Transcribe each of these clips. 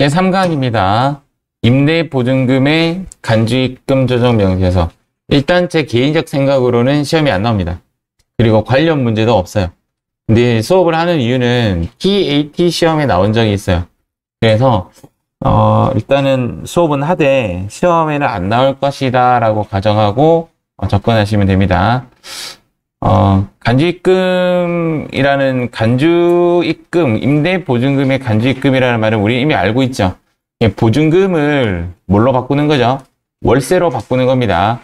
제3강입니다. 임대보증금의 간주입금 조정 명세서. 일단 제 개인적 생각으로는 시험이 안 나옵니다. 그리고 관련 문제도 없어요. 근데 수업을 하는 이유는 TAT 시험에 나온 적이 있어요. 그래서 일단은 수업은 하되 시험에는 안 나올 것이다 라고 가정하고 접근하시면 됩니다. 간주입금이라는 간주입금, 임대보증금의 간주입금이라는 말은 우리 이미 알고 있죠. 보증금을 뭘로 바꾸는 거죠? 월세로 바꾸는 겁니다.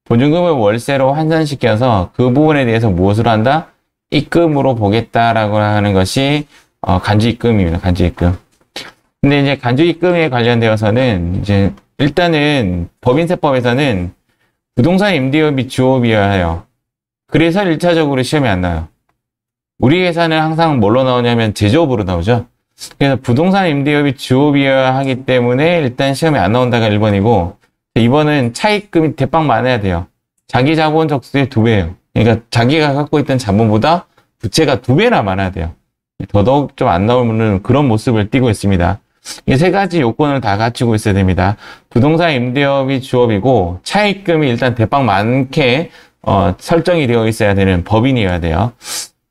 보증금을 월세로 환산시켜서 그 부분에 대해서 무엇으로 한다? 입금으로 보겠다라고 하는 것이 간주입금입니다. 간주입금. 근데 이제 간주입금에 관련되어서는 이제 일단은 법인세법에서는 부동산 임대업이 주업이어야 해요. 그래서 1차적으로 시험이 안 나요. 우리 회사는 항상 뭘로 나오냐면 제조업으로 나오죠. 그래서 부동산 임대업이 주업이어야 하기 때문에 일단 시험에 안 나온다가 1번이고 2번은 차입금이 대빵 많아야 돼요. 자기 자본 적수의 2배예요. 그러니까 자기가 갖고 있던 자본보다 부채가 2배나 많아야 돼요. 더더욱 좀 안 나오는 그런 모습을 띠고 있습니다. 이 세 가지 요건을 다 갖추고 있어야 됩니다. 부동산 임대업이 주업이고 차입금이 일단 대빵 많게 설정이 되어 있어야 되는 법인이어야 돼요.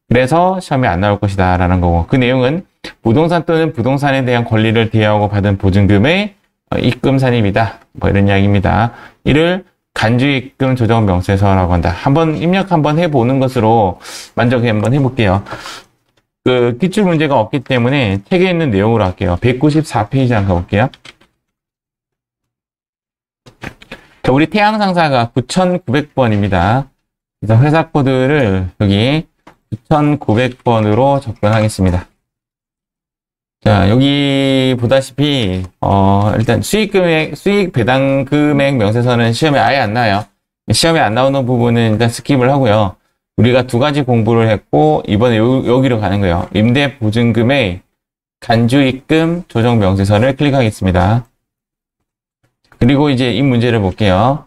그래서 시험에 안 나올 것이다 라는 거고, 그 내용은 부동산 또는 부동산에 대한 권리를 대여하고 받은 보증금의 입금 산입이다, 뭐 이런 이야기입니다. 이를 간주입금 조정 명세서라고 한다. 한번 입력 한번 해보는 것으로 만족해 한번 해볼게요. 그 기출 문제가 없기 때문에 책에 있는 내용으로 할게요. 194페이지 한번 가볼게요. 자, 우리 태양상사가 9,900번입니다. 그래서 회사 코드를 여기 9,900번으로 접근하겠습니다. 자, 여기 보다시피 일단 수익 배당 금액 명세서는 시험에 아예 안 나와요. 시험에 안 나오는 부분은 일단 스킵을 하고요. 우리가 두 가지 공부를 했고 이번에 여기로 가는 거예요. 임대보증금의 간주입금 조정 명세서를 클릭하겠습니다. 그리고 이제 이 문제를 볼게요.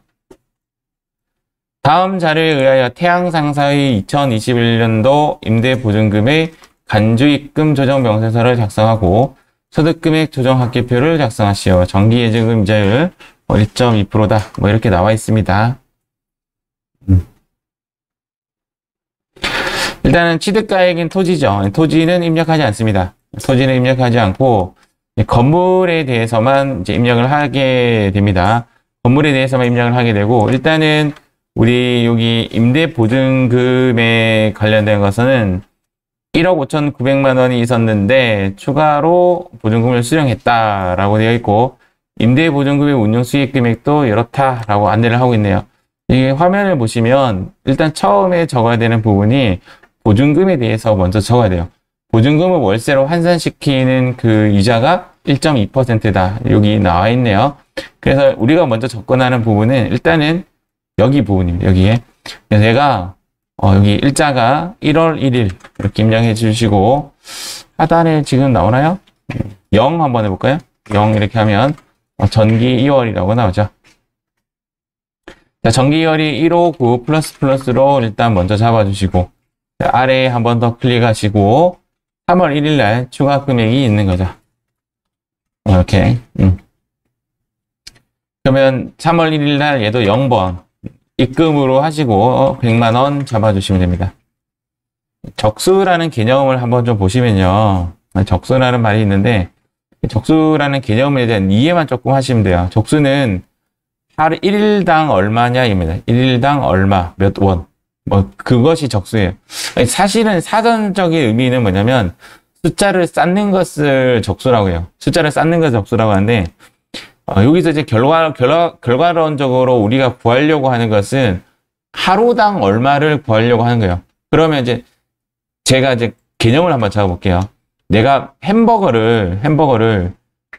다음 자료에 의하여 태양상사의 2021년도 임대보증금의 간주입금 조정 명세서를 작성하고 소득금액 조정 합계표를 작성하시오. 정기예정금 이자율 1.2%다. 뭐 이렇게 나와 있습니다. 일단은 취득가액인 토지죠. 토지는 입력하지 않습니다. 토지는 입력하지 않고 건물에 대해서만 이제 입력을 하게 됩니다. 건물에 대해서만 입력을 하게 되고, 일단은 우리 여기 임대보증금에 관련된 것은 1억 5,900만 원이 있었는데 추가로 보증금을 수령했다라고 되어 있고, 임대보증금의 운용 수익 금액도 이렇다라고 안내를 하고 있네요. 이 화면을 보시면 일단 처음에 적어야 되는 부분이 보증금에 대해서 먼저 적어야 돼요. 보증금을 월세로 환산시키는 그 이자가 1.2%다. 여기 나와 있네요. 그래서 우리가 먼저 접근하는 부분은 일단은 여기 부분입니다. 여기에. 그래서 제가 여기 일자가 1월 1일 이렇게 입력해 주시고, 하단에 지금 나오나요? 0 한번 해볼까요? 0 이렇게 하면 전기 2월이라고 나오죠. 자, 전기 2월이 159 플러스로 일단 먼저 잡아주시고, 자, 아래에 한 번 더 클릭하시고 3월 1일 날 추가 금액이 있는 거죠. 이렇게. 그러면 3월 1일 날 얘도 0번 입금으로 하시고 100만 원 잡아주시면 됩니다. 적수라는 개념을 한번 좀 보시면요. 적수라는 말이 있는데, 적수라는 개념에 대한 이해만 조금 하시면 돼요. 적수는 하루 1일당 얼마냐입니다. 1일당 얼마, 몇 원. 뭐 그것이 적수예요. 사실은 사전적인 의미는 뭐냐면 숫자를 쌓는 것을 적수라고 해요. 숫자를 쌓는 것을 적수라고 하는데, 여기서 이제 결과론적으로 우리가 구하려고 하는 것은 하루당 얼마를 구하려고 하는 거예요. 그러면 이제 제가 이제 개념을 한번 잡아볼게요. 내가 햄버거를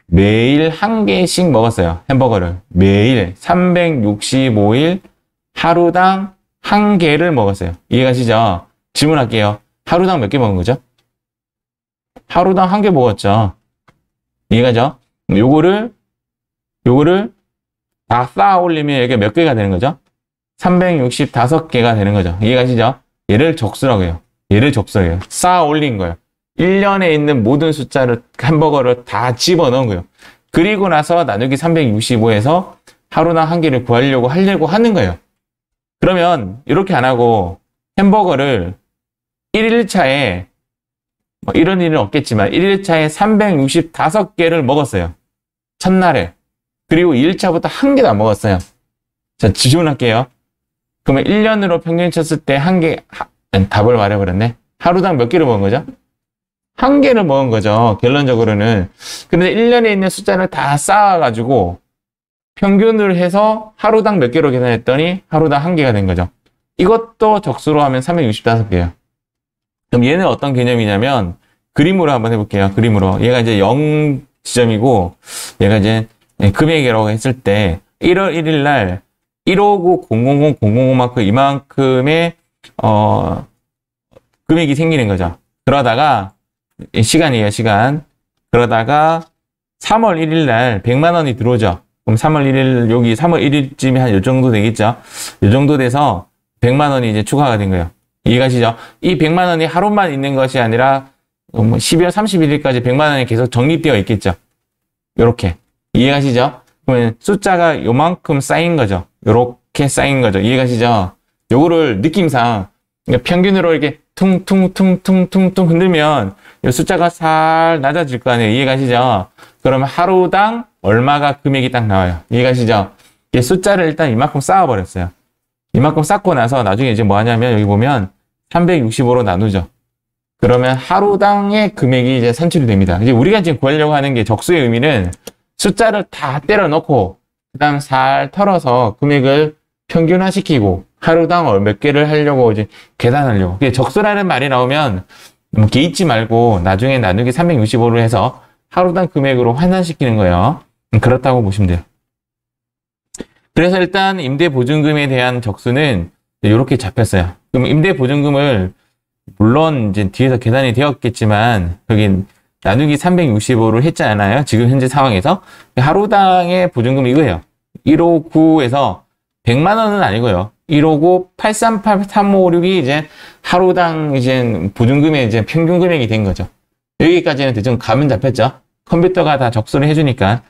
매일 한 개씩 먹었어요. 햄버거를 매일 365일 하루당 한 개를 먹었어요. 이해가시죠? 질문할게요. 하루당 몇 개 먹은 거죠? 하루당 한 개 먹었죠. 이해가죠? 요거를 다 쌓아 올리면 이게 몇 개가 되는 거죠? 365개가 되는 거죠. 이해가시죠? 얘를 적수라고 해요. 얘를 적수라고 해요. 쌓아 올린 거예요. 1년에 있는 모든 숫자를, 햄버거를 다 집어넣은 거예요. 그리고 나서 나누기 365에서 하루당 한 개를 구하려고 하는 거예요. 그러면 이렇게 안 하고 햄버거를 1일차에 뭐 이런 일은 없겠지만 1일차에 365개를 먹었어요. 첫날에. 그리고 2일차부터 한 개도 안 먹었어요. 자, 질문할게요. 그러면 1년으로 평균 쳤을 때 한 개, 답을 말해버렸네. 하루당 몇 개를 먹은 거죠? 한 개를 먹은 거죠. 결론적으로는. 그런데 1년에 있는 숫자를 다 쌓아가지고 평균을 해서 하루당 몇 개로 계산했더니 하루당 한 개가 된 거죠. 이것도 적수로 하면 365개예요. 그럼 얘는 어떤 개념이냐면 그림으로 한번 해볼게요. 그림으로. 얘가 이제 0 지점이고 얘가 이제 금액이라고 했을 때 1월 1일 날 159,000,000만큼 이만큼의 금액이 생기는 거죠. 그러다가 시간이에요, 시간. 그러다가 3월 1일 날 100만 원이 들어오죠. 그럼 3월 1일, 여기 3월 1일쯤에 한 요 정도 되겠죠. 요 정도 돼서 100만 원이 이제 추가가 된 거예요. 이해가시죠? 이 100만 원이 하루만 있는 것이 아니라 12월 31일까지 100만 원이 계속 적립되어 있겠죠. 요렇게. 이해가시죠? 그러면 숫자가 요만큼 쌓인 거죠. 요렇게 쌓인 거죠. 이해가시죠? 요거를 느낌상 그러니까 평균으로 이렇게 퉁퉁퉁퉁퉁퉁 흔들면 이 숫자가 살 낮아질 거 아니에요. 이해가시죠? 그러면 하루당 얼마가 금액이 딱 나와요. 이해가시죠? 이 숫자를 일단 이만큼 쌓아버렸어요. 이만큼 쌓고 나서 나중에 이제 뭐 하냐면 여기 보면 365로 나누죠. 그러면 하루당의 금액이 이제 산출이 됩니다. 이제 우리가 지금 구하려고 하는 게 적수의 의미는 숫자를 다 때려 넣고 그다음 살 털어서 금액을 평균화시키고 하루당 몇 개를 하려고 이제 계산하려고. 적수라는 말이 나오면 개의치 말고 나중에 나누기 365로 해서 하루당 금액으로 환산시키는 거예요. 그렇다고 보시면 돼요. 그래서 일단 임대보증금에 대한 적수는 이렇게 잡혔어요. 그럼 임대보증금을 물론 이제 뒤에서 계산이 되었겠지만 여기 나누기 365를 했잖아요. 지금 현재 상황에서 하루당의 보증금이 이거예요. 159에서 100만 원은 아니고요. 159, 838, 356이 이제 하루당 이제 보증금의 이제 평균 금액이 된 거죠. 여기까지는 대충 감은 잡혔죠. 컴퓨터가 다 적수를 해주니까.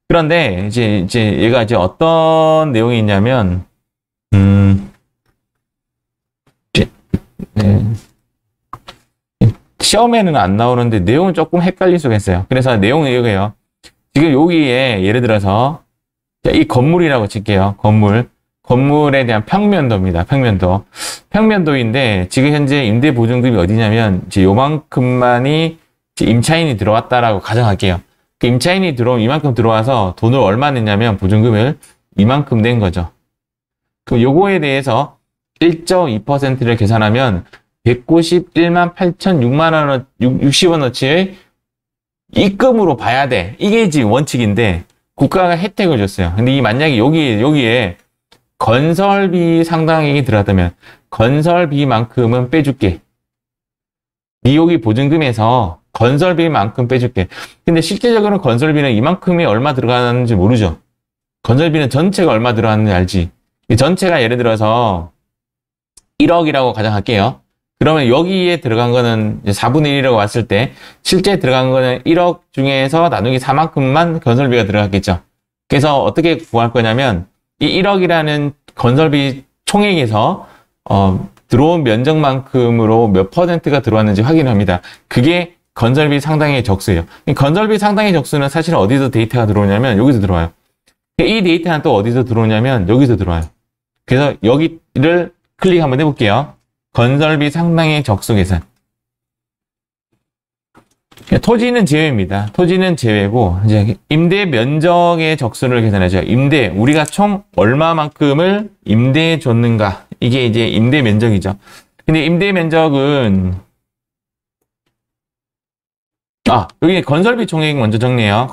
그런데 이제 얘가 이제 어떤 내용이 있냐면, 시험에는 안 나오는데 내용은 조금 헷갈릴 수가 있어요. 그래서 내용은 이거예요. 지금 여기에 예를 들어서 이 건물이라고 칠게요. 건물에 대한 평면도입니다. 평면도인데 지금 현재 임대보증금이 어디냐면 이제 요만큼만이 이제 임차인이 들어왔다라고 가정할게요. 그 임차인이 들어오면 이만큼 들어와서 돈을 얼마 냈냐면 보증금을 이만큼 낸 거죠. 그럼 요거에 대해서 1.2%를 계산하면 191만 8,006만 60원어치의 입금으로 봐야 돼. 이게 지금 원칙인데 국가가 혜택을 줬어요. 근데 이 만약에 여기에 건설비 상당액이 들어갔다면 건설비만큼은 빼줄게. 네 여기 보증금에서 건설비만큼 빼줄게. 근데 실제적으로는 건설비는 이만큼이 얼마 들어가는지 모르죠. 건설비는 전체가 얼마 들어가는지 알지. 이 전체가 예를 들어서 1억이라고 가정할게요. 그러면 여기에 들어간 거는 4분의 1이라고 왔을 때 실제 들어간 거는 1억 중에서 나누기 4만큼만 건설비가 들어갔겠죠. 그래서 어떻게 구할 거냐면 이 1억이라는 건설비 총액에서 들어온 면적만큼으로 몇 퍼센트가 들어왔는지 확인합니다. 그게 건설비 상당의 적수예요. 건설비 상당의 적수는 사실 어디서 데이터가 들어오냐면 여기서 들어와요. 이 데이터는 또 어디서 들어오냐면 여기서 들어와요. 그래서 여기를 클릭 한번 해볼게요. 건설비 상당의 적수 계산. 토지는 제외입니다. 토지는 제외고 이제 임대 면적의 적수를 계산하죠. 임대 우리가 총 얼마만큼을 임대해 줬는가 이게 이제 임대 면적이죠. 근데 임대 면적은 여기 건설비 총액 먼저 정리해요.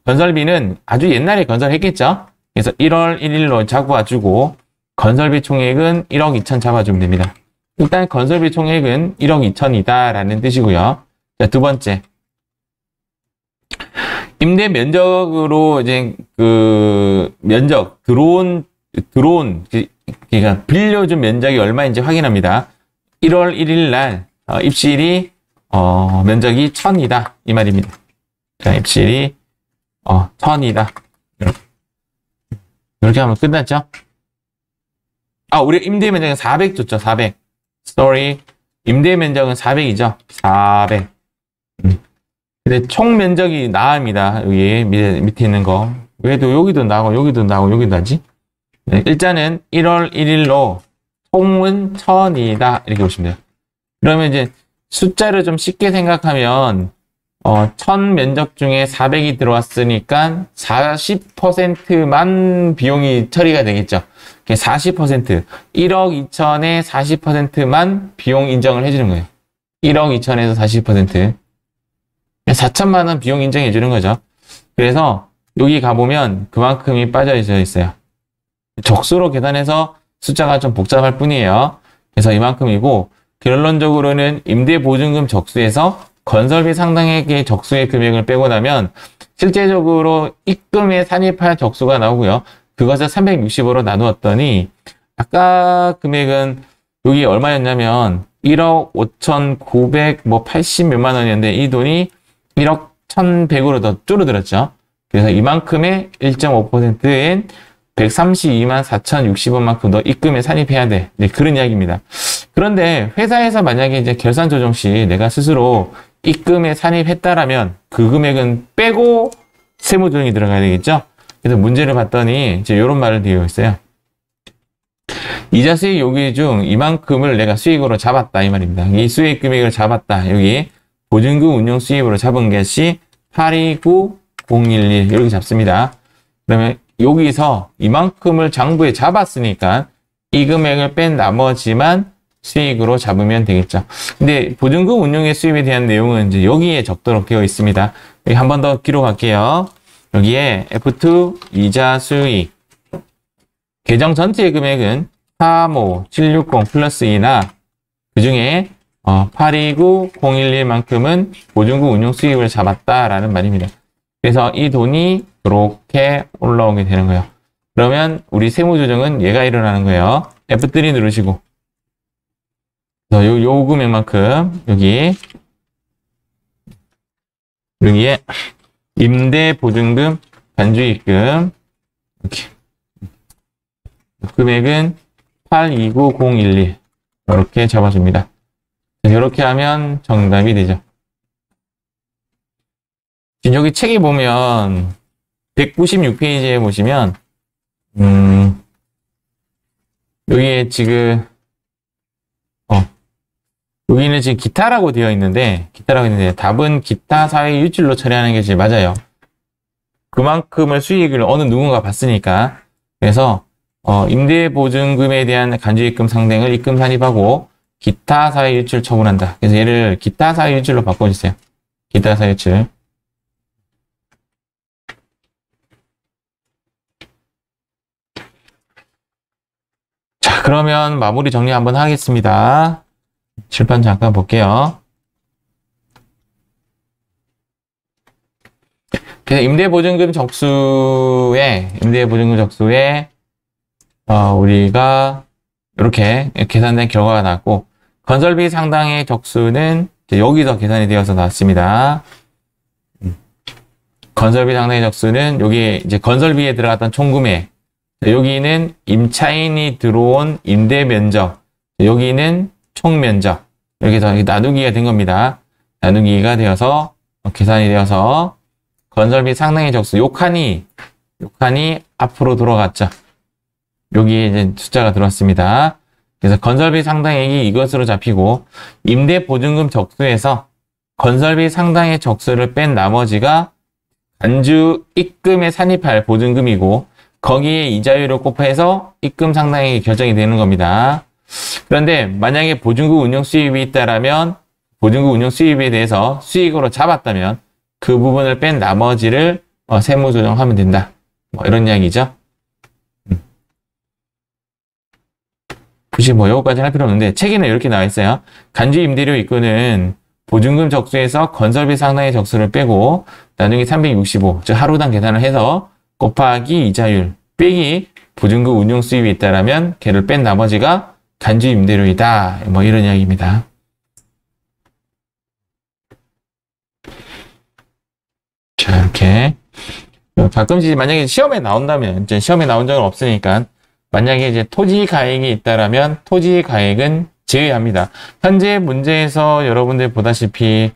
건설비는 아주 옛날에 건설했겠죠. 그래서 1월 1일로 잡아주고 건설비 총액은 1억 2천 잡아주면 됩니다. 일단 건설비 총액은 1억 2천이다 라는 뜻이고요. 자, 두 번째. 임대 면적으로 이제 면적, 들어온, 그러니까 빌려준 면적이 얼마인지 확인합니다. 1월 1일 날, 입실이, 면적이 1000이다. 이 말입니다. 자, 입실이 천이다. 이렇게 하면 끝났죠? 우리 임대 면적은 400 줬죠, 400. Sorry. 임대 면적은 400이죠? 400. 근데 총 면적이 나옵니다. 여기 밑에 있는 거. 왜도 여기도 나고, 여기도 나고, 여기도 나지? 네, 일자는 1월 1일로 총은 1000이다. 이렇게 보시면 돼요. 그러면 이제 숫자를 좀 쉽게 생각하면, 1000 면적 중에 400이 들어왔으니까 40%만 비용이 처리가 되겠죠. 40%, 1억 2천에 40%만 비용 인정을 해주는 거예요. 1억 2천에서 40%. 4천만 원 비용 인정해 주는 거죠. 그래서 여기 가보면 그만큼이 빠져져 있어요. 적수로 계산해서 숫자가 좀 복잡할 뿐이에요. 그래서 이만큼이고, 결론적으로는 임대보증금 적수에서 건설비 상당액의 적수의 금액을 빼고 나면 실제적으로 입금에 산입할 적수가 나오고요. 그것을 365로 나누었더니 아까 금액은 여기 얼마였냐면 1억 5,980 몇만 원이었는데 이 돈이 1억 1,100으로 더 줄어들었죠. 그래서 이만큼의 1.5%인 132만 4,060원만큼 더 입금에 산입해야 돼. 네, 그런 이야기입니다. 그런데 회사에서 만약에 이제 결산 조정 시 내가 스스로 입금에 산입했다라면 그 금액은 빼고 세무 조정이 들어가야 되겠죠? 그래서 문제를 봤더니 이제 이런 말을 되어 있어요. 이자 수익 요기 중 이만큼을 내가 수익으로 잡았다 이 말입니다. 이 수익 금액을 잡았다. 여기 보증금 운용 수입으로 잡은 것이 829011 이렇게 잡습니다. 그러면 여기서 이만큼을 장부에 잡았으니까 이 금액을 뺀 나머지만 수익으로 잡으면 되겠죠. 근데 보증금 운용의 수입에 대한 내용은 이제 여기에 적도록 되어 있습니다. 여기 한 번 더 기록할게요. 여기에 F2 이자 수익 계정 전체 금액은 35760 플러스 2나 그 중에 829011만큼은 보증금 운용 수입을 잡았다라는 말입니다. 그래서 이 돈이 이렇게 올라오게 되는 거예요. 그러면 우리 세무조정은 얘가 일어나는 거예요. F3 누르시고 요 금액만큼 여기에 임대보증금 간주입금 이렇게 금액은 829011 이렇게 잡아줍니다. 이렇게 하면 정답이 되죠. 지금 여기 책에 보면 196페이지에 보시면 여기에 지금 여기는 지금 기타라고 되어 있는데 답은 기타 사회 유출로 처리하는 게 제일 맞아요. 그만큼을 수익을 어느 누군가 봤으니까. 그래서 임대보증금에 대한 간주입금 상당을 입금 산입하고 기타 사회 유출 처분한다. 그래서 얘를 기타 사회 유출로 바꿔주세요. 기타 사회 유출. 자, 그러면 마무리 정리 한번 하겠습니다. 칠판 잠깐 볼게요. 그래서 임대보증금 적수에 우리가 이렇게 계산된 결과가 나왔고, 건설비 상당의 적수는 여기서 계산이 되어서 나왔습니다. 건설비 상당의 적수는 여기 이제 건설비에 들어갔던 총금액, 여기는 임차인이 들어온 임대 면적, 여기는 총 면적, 여기서 나누기가 된 겁니다. 나누기가 되어서 계산이 되어서 건설비 상당의 적수 요 칸이 앞으로 돌아갔죠. 여기에 이제 숫자가 들어왔습니다. 그래서 건설비 상당액이 이것으로 잡히고 임대보증금 적수에서 건설비 상당의 적수를 뺀 나머지가 간주 입금에 산입할 보증금이고 거기에 이자율을 곱해서 입금 상당액이 결정이 되는 겁니다. 그런데 만약에 보증금 운용 수입이 있다라면 보증금 운용 수입에 대해서 수익으로 잡았다면 그 부분을 뺀 나머지를 세무 조정하면 된다. 이런 이야기죠. 굳이 요거까지 할 필요 없는데 책에는 이렇게 나와 있어요. 간주 임대료 입금은 보증금 적수에서 건설비 상당의 적수를 빼고 나누기 365, 즉 하루당 계산을 해서 곱하기 이자율 빼기 보증금 운용 수입이 있다라면 걔를 뺀 나머지가 간주 임대료이다. 이런 이야기입니다. 자, 이렇게 가끔씩 만약에 시험에 나온다면, 이제 시험에 나온 적은 없으니까, 만약에 이제 토지 가액이 있다라면 토지 가액은 제외합니다. 현재 문제에서 여러분들 보다시피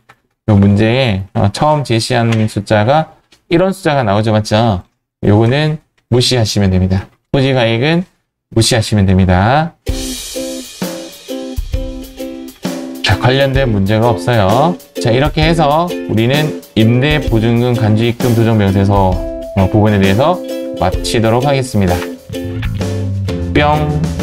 이 문제에 처음 제시한 숫자가 이런 숫자가 나오죠, 맞죠? 요거는 무시하시면 됩니다. 토지 가액은 무시하시면 됩니다. 자, 관련된 문제가 없어요. 자, 이렇게 해서 우리는 임대보증금 간주입금 조정명세서 부분에 대해서 마치도록 하겠습니다. 뿅.